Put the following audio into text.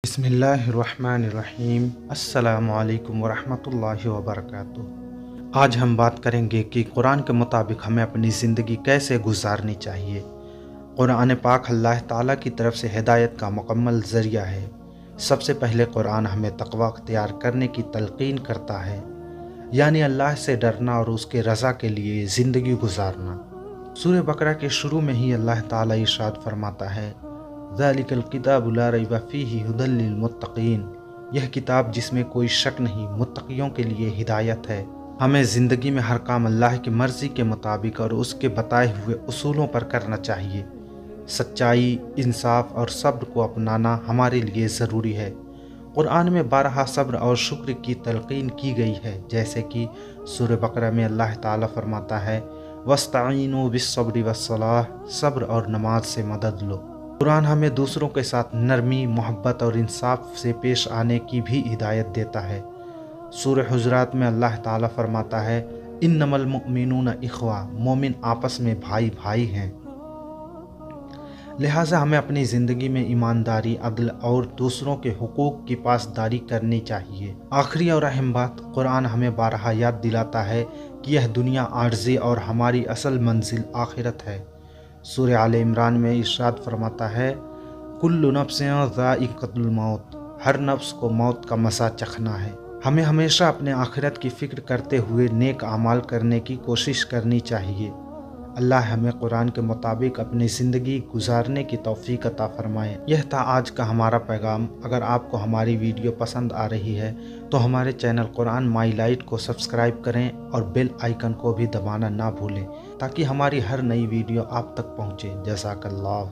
بسم اللہ الرحمن الرحیم۔ السلام علیکم ورحمۃ اللہ وبرکاتہ۔ آج ہم بات کریں گے کہ قرآن کے مطابق ہمیں اپنی زندگی کیسے گزارنی چاہیے۔ قرآن پاک اللہ تعالیٰ کی طرف سے ہدایت کا مکمل ذریعہ ہے۔ سب سے پہلے قرآن ہمیں تقوی اختیار کرنے کی تلقین کرتا ہے، یعنی اللہ سے ڈرنا اور اس کے رضا کے لیے زندگی گزارنا۔ سورہ بقرہ کے شروع میں ہی اللہ تعالیٰ ارشاد فرماتا ہے، ذَلِكَ الْكِتَابُ لَا رَيْبَ فِيهِ هُدًى لِّلْمُتَّقِينَ۔ یہ کتاب جس میں کوئی شک نہیں، متقیوں کے لیے ہدایت ہے۔ ہمیں زندگی میں ہر کام اللہ کی مرضی کے مطابق اور اس کے بتائے ہوئے اصولوں پر کرنا چاہیے۔ سچائی، انصاف اور صبر کو اپنانا ہمارے لیے ضروری ہے۔ قرآن میں بارہا صبر اور شکر کی تلقین کی گئی ہے، جیسے کہ سورہ بقرہ میں اللہ تعالیٰ فرماتا ہے، وَاسْتَعِینُوا بِالصَّبْرِ وَالصَّلَاةِ، صبر اور نماز سے مدد لو۔ قرآن ہمیں دوسروں کے ساتھ نرمی، محبت اور انصاف سے پیش آنے کی بھی ہدایت دیتا ہے۔ سورہ حجرات میں اللہ تعالیٰ فرماتا ہے، انما المؤمنون اخوہ، مومن آپس میں بھائی بھائی ہیں۔ لہٰذا ہمیں اپنی زندگی میں ایمانداری، عدل اور دوسروں کے حقوق کی پاسداری کرنی چاہیے۔ آخری اور اہم بات، قرآن ہمیں بارہا یاد دلاتا ہے کہ یہ دنیا عارضی اور ہماری اصل منزل آخرت ہے۔ سورہ آل عمران میں ارشاد فرماتا ہے، کل نفس ذائقۃ الموت، ہر نفس کو موت کا مزہ چکھنا ہے۔ ہمیں ہمیشہ اپنے آخرت کی فکر کرتے ہوئے نیک اعمال کرنے کی کوشش کرنی چاہیے۔ اللہ ہمیں قرآن کے مطابق اپنی زندگی گزارنے کی توفیق عطا فرمائے۔ یہ تھا آج کا ہمارا پیغام۔ اگر آپ کو ہماری ویڈیو پسند آ رہی ہے تو ہمارے چینل قرآن مائی لائٹ کو سبسکرائب کریں اور بیل آئیکن کو بھی دبانا نہ بھولیں، تاکہ ہماری ہر نئی ویڈیو آپ تک پہنچے۔ جزاک اللہ۔